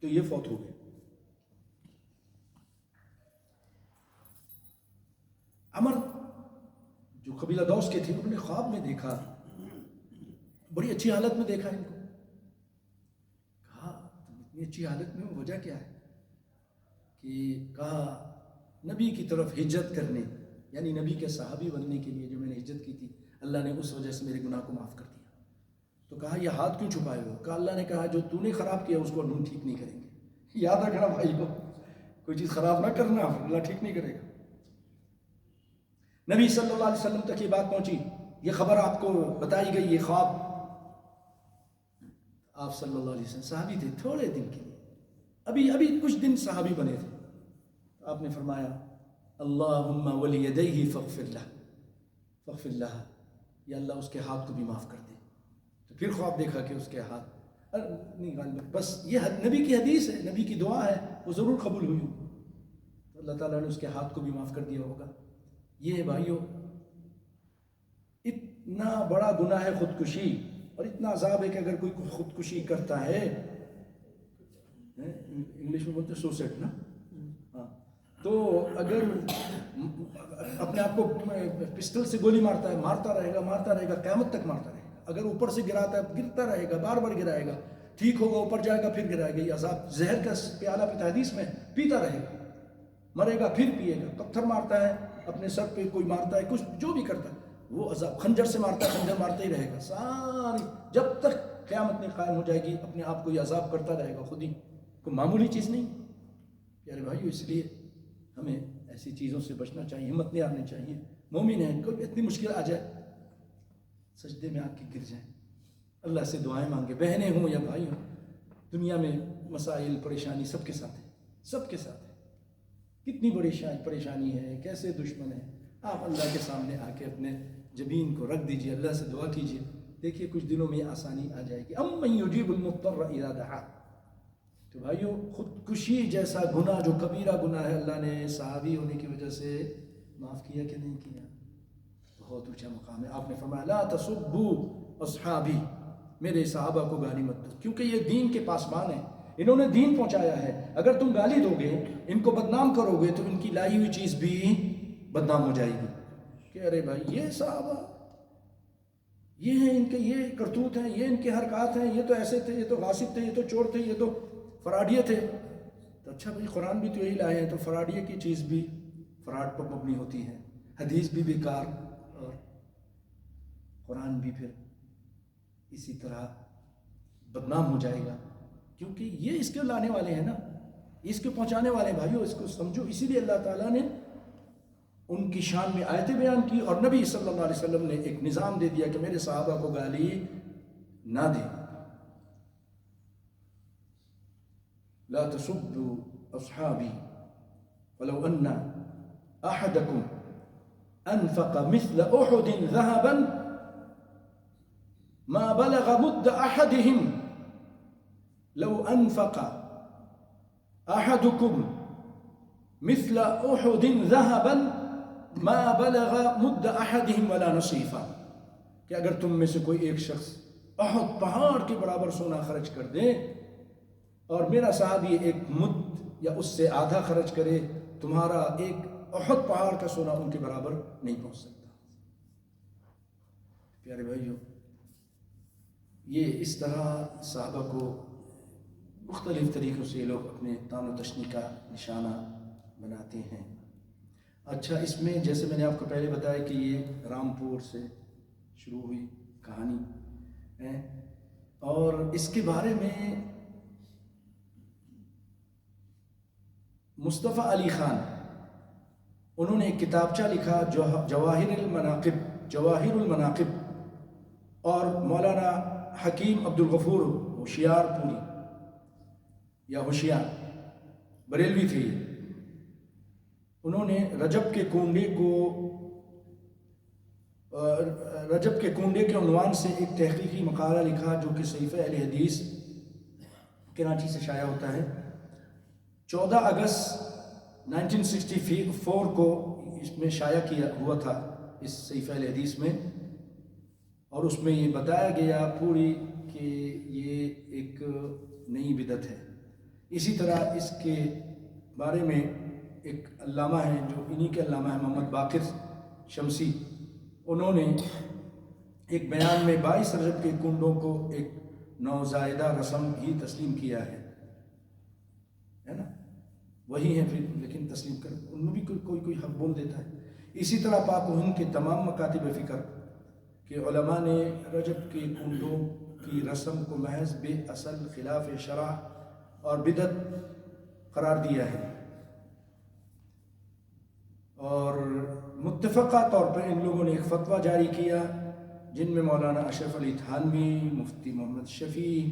تو یہ فوت ہو گئے۔ عمر جو قبیلہ دوس کے تھے، انہوں نے خواب میں دیکھا، بڑی اچھی حالت میں دیکھا ان کو، کہا تم اتنی اچھی حالت میں ہو، وجہ کیا ہے؟ کہ کہا نبی کی طرف ہجرت کرنے، یعنی نبی کے صحابی بننے کے لیے جو میں نے ہجرت کی تھی، اللہ نے اس وجہ سے میرے گناہ کو معاف کر دیا۔ تو کہا یہ ہاتھ کیوں چھپائے ہو؟ کہا اللہ نے کہا جو تو نے خراب کیا اس کو ہم ٹھیک نہیں کریں گے۔ یاد رکھنا بھائی کو، کوئی چیز خراب نہ کرنا، اللہ ٹھیک نہیں کرے گا۔ نبی صلی اللہ علیہ وسلم تک یہ بات پہنچی، یہ خبر آپ کو بتائی گئی، یہ خواب۔ آپ صلی اللہ علیہ وسلم صحابی تھے تھوڑے دن کے لیے، ابھی کچھ دن صحابی بنے تھے، آپ نے فرمایا اللہم ولیدیہ فاغفر لہ، یا اللہ اس کے ہاتھ کو بھی معاف کر دے۔ تو پھر خواب دیکھا کہ اس کے ہاتھ نہیں، غالباً بس یہ نبی کی حدیث ہے، نبی کی دعا ہے، وہ ضرور قبول ہوئی، تو اللہ تعالیٰ نے اس کے ہاتھ کو بھی معاف کر دیا ہوگا۔ یہ بھائیو اتنا بڑا گناہ ہے خودکشی، اور اتنا عذاب ہے کہ اگر کوئی خودکشی کرتا ہے، انگلش میں بولتے سوسائڈ نا، ہاں، تو اگر اپنے آپ کو پسٹل سے گولی مارتا ہے، مارتا رہے گا قیامت تک مارتا رہے گا۔ اگر اوپر سے گراتا ہے، گرتا رہے گا، بار بار گرائے گا، ٹھیک ہوگا، اوپر جائے گا، پھر گرائے گا، یہ عذاب زہر کا پیالہ پیتا حدیث میں، پیتا رہے گا، مرے گا پھر پیے گا۔ پتھر مارتا ہے اپنے سر پہ، کوئی مارتا ہے، کچھ جو بھی کرتا ہے، وہ عذاب، خنجر سے مارتا ہے، خنجر مارتا ہی رہے گا، ساری جب تک قیامت نہیں قائم ہو جائے گی، اپنے آپ کو یہ عذاب کرتا رہے گا خود ہی، کوئی معمولی چیز نہیں پیارے بھائیو۔ اس لیے ہمیں ایسی چیزوں سے بچنا چاہیے، ہمت نہیں ہارنی چاہیے۔ مومن ہیں، کوئی اتنی مشکل آ جائے سجدے میں آ کے گر جائیں، اللہ سے دعائیں مانگے، بہنیں ہوں یا بھائی ہوں۔ دنیا میں مسائل پریشانی سب کے ساتھ ہے، سب کے ساتھ ہے، کتنی بڑی پریشانی ہے، کیسے دشمن ہے، آپ اللہ کے سامنے آ کے اپنے جبین کو رکھ دیجئے، اللہ سے دعا کیجئے، دیکھیے کچھ دنوں میں آسانی آ جائے گی۔ امن یجیب المضطر اذا دعا۔ تو بھائیو خودکشی جیسا گناہ جو کبیرہ گناہ ہے، اللہ نے صحابی ہونے کی وجہ سے معاف کیا کہ نہیں کیا؟ بہت اونچا مقام ہے۔ آپ نے فرمایا لا تسبوا اصحابی، میرے صحابہ کو گالی مت دو، کیونکہ یہ دین کے پاسبان ہیں، انہوں نے دین پہنچایا ہے۔ اگر تم گالی دو گے، ان کو بدنام کرو گے، تو ان کی لائی ہوئی چیز بھی بدنام ہو جائے گی کہ ارے بھائی یہ صحابہ، یہ ہیں، ان کے یہ کرتوت ہیں، یہ ان کے حرکات ہیں، یہ تو ایسے تھے، یہ تو غاصب تھے، یہ تو چور تھے، یہ تو فراڈیے تھے۔ تو اچھا بھائی قرآن بھی تو یہی لائے ہیں، تو فراڈیے کی چیز بھی فراڈ پر مبنی ہوتی ہے، حدیث بھی بیکار، اور قرآن بھی پھر اسی طرح بدنام ہو جائے گا، کیونکہ یہ اس کے لانے والے ہیں نا، اس کے پہنچانے والے ہیں۔ بھائیو اس کو سمجھو، اسی لیے اللہ تعالیٰ نے ان کی شان میں آیتیں بیان کی، اور نبی صلی اللہ علیہ وسلم نے ایک نظام دے دیا کہ میرے صحابہ کو گالی نہ دیں۔ لا تسبوا أصحابي ولو أن أحدكم أنفق مثل أحد ذهبا ما بلغ مد أحدهم لو أنفق أحدكم مثل أحد ذهبا ما بلغ مد أحدهم ولا نصيفا کہ اگر تم میں سے کوئی ایک شخص احد پہاڑ کے برابر سونا خرچ کر دے اور میرا صاحب یہ ایک مد یا اس سے آدھا خرچ کرے، تمہارا ایک احد پہاڑ کا سونا ان کے برابر نہیں پہنچ سکتا۔ پیارے بھائیو، یہ اس طرح صحابہ کو مختلف طریقوں سے لوگ اپنے طعن و تشنیع کا نشانہ بناتے ہیں۔ اچھا، اس میں جیسے میں نے آپ کو پہلے بتایا کہ یہ رامپور سے شروع ہوئی کہانی ہے، اور اس کے بارے میں مصطفیٰ علی خان انہوں نے ایک کتابچہ لکھا جواہر المناقب، اور مولانا حکیم عبد الغفور ہوشیار پوری یا ہوشیار بریلوی تھے، انہوں نے رجب کے کنڈے کے عنوان سے ایک تحقیقی مقالہ لکھا جو کہ صحیفہ اہل حدیث کراچی سے شائع ہوتا ہے۔ 14 اگست 1964 کو اس میں شائع کیا ہوا تھا اس صحیفہ اہل حدیث میں، اور اس میں یہ بتایا گیا پوری کہ یہ ایک نئی بدعت ہے۔ اسی طرح اس کے بارے میں ایک علامہ ہیں جو انہی کے علامہ ہیں، محمد باقر شمسی، انہوں نے ایک بیان میں 22 رجب کے کنڈوں کو ایک نوزائیدہ رسم ہی تسلیم کیا ہے نا، وہی ہے پھر، لیکن تسلیم کر ان میں بھی کوئی حق بول دیتا ہے۔ اسی طرح پاک و ہند کے تمام مکاتب فکر کہ علماء نے رجب کے کنڈوں کی رسم کو محض بے اصل، خلاف شرع اور بدعت قرار دیا ہے، اور متفقہ طور پر ان لوگوں نے ایک فتویٰ جاری کیا جن میں مولانا اشرف علی تھانوی، مفتی محمد شفیع،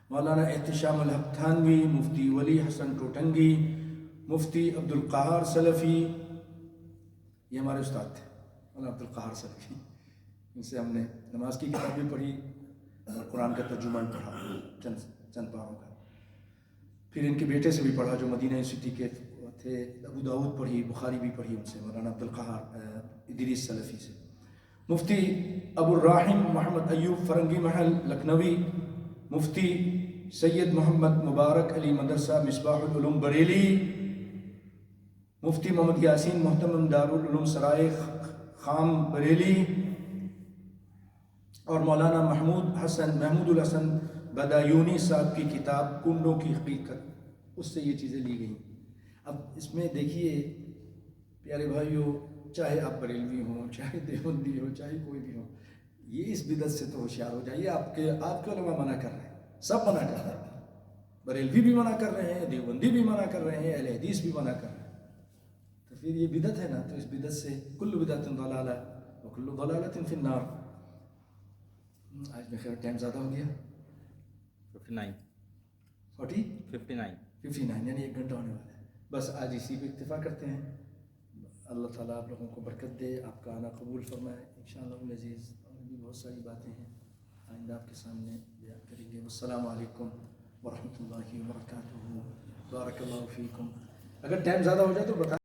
مولانا احتشام الحق تھانوی، مفتی ولی حسن ٹوٹنگی، مفتی عبد القہار سلفی، یہ ہمارے استاد تھے مولانا عبد القہار سلفی، ان سے ہم نے نماز کی کتاب بھی پڑھی اور قرآن کا ترجمہ بھی پڑھا چند پاروں کا، پھر ان کے بیٹے سے بھی پڑھا جو مدینہ یونیورسٹی کے تھے، ابو داؤد پڑھی، بخاری بھی پڑھی ان سے، مولانا عبد القہار ادریس سلفی سے، مفتی ابو الراحم محمد ایوب فرنگی محل لکھنوی، مفتی سید محمد مبارک علی مدرسہ مصباح العلوم بریلی، مفتی محمد یاسین محتمم دارالعلوم سرائے خام بریلی، اور مولانا محمود الحسن بدایونی صاحب کی کتاب کنڈوں کی حقیقت، اس سے یہ چیزیں لی گئیں۔ اب اس میں دیکھیے پیارے بھائیوں، چاہے آپ بریلوی ہوں، چاہے دیوبندی ہو، چاہے کوئی بھی ہو، یہ اس بدعت سے تو ہوشیار ہو جائیے۔ آپ کے علماء منع کر رہے ہیں، سب منع کر رہے ہیں، بریلوی بھی منع کر رہے ہیں، دیوبندی بھی منع کر رہے ہیں، اہل حدیث بھی منع کر رہے ہیں، تو پھر یہ بدعت ہے نا، تو اس بدعت سے کل بدعت ضلالہ وکل ضلالۃ فی النار۔ آج میں خیر ٹائم زیادہ ہو گیا، 59 یعنی 1 گھنٹہ ہونے والا ہے، بس آج اسی پہ اکتفا کرتے ہیں۔ اللہ تعالیٰ آپ لوگوں کو برکت دے، آپ کا آنا قبول فرمائے انشاءاللہ العزیز، اور بھی بہت ساری باتیں ہیں آئندہ آپ کے سامنے بیان کریں گے۔ والسلام علیکم ورحمۃ اللہ وبرکاتہ، بارک اللہ فیکم۔ اگر ٹائم زیادہ ہو جائے تو بتا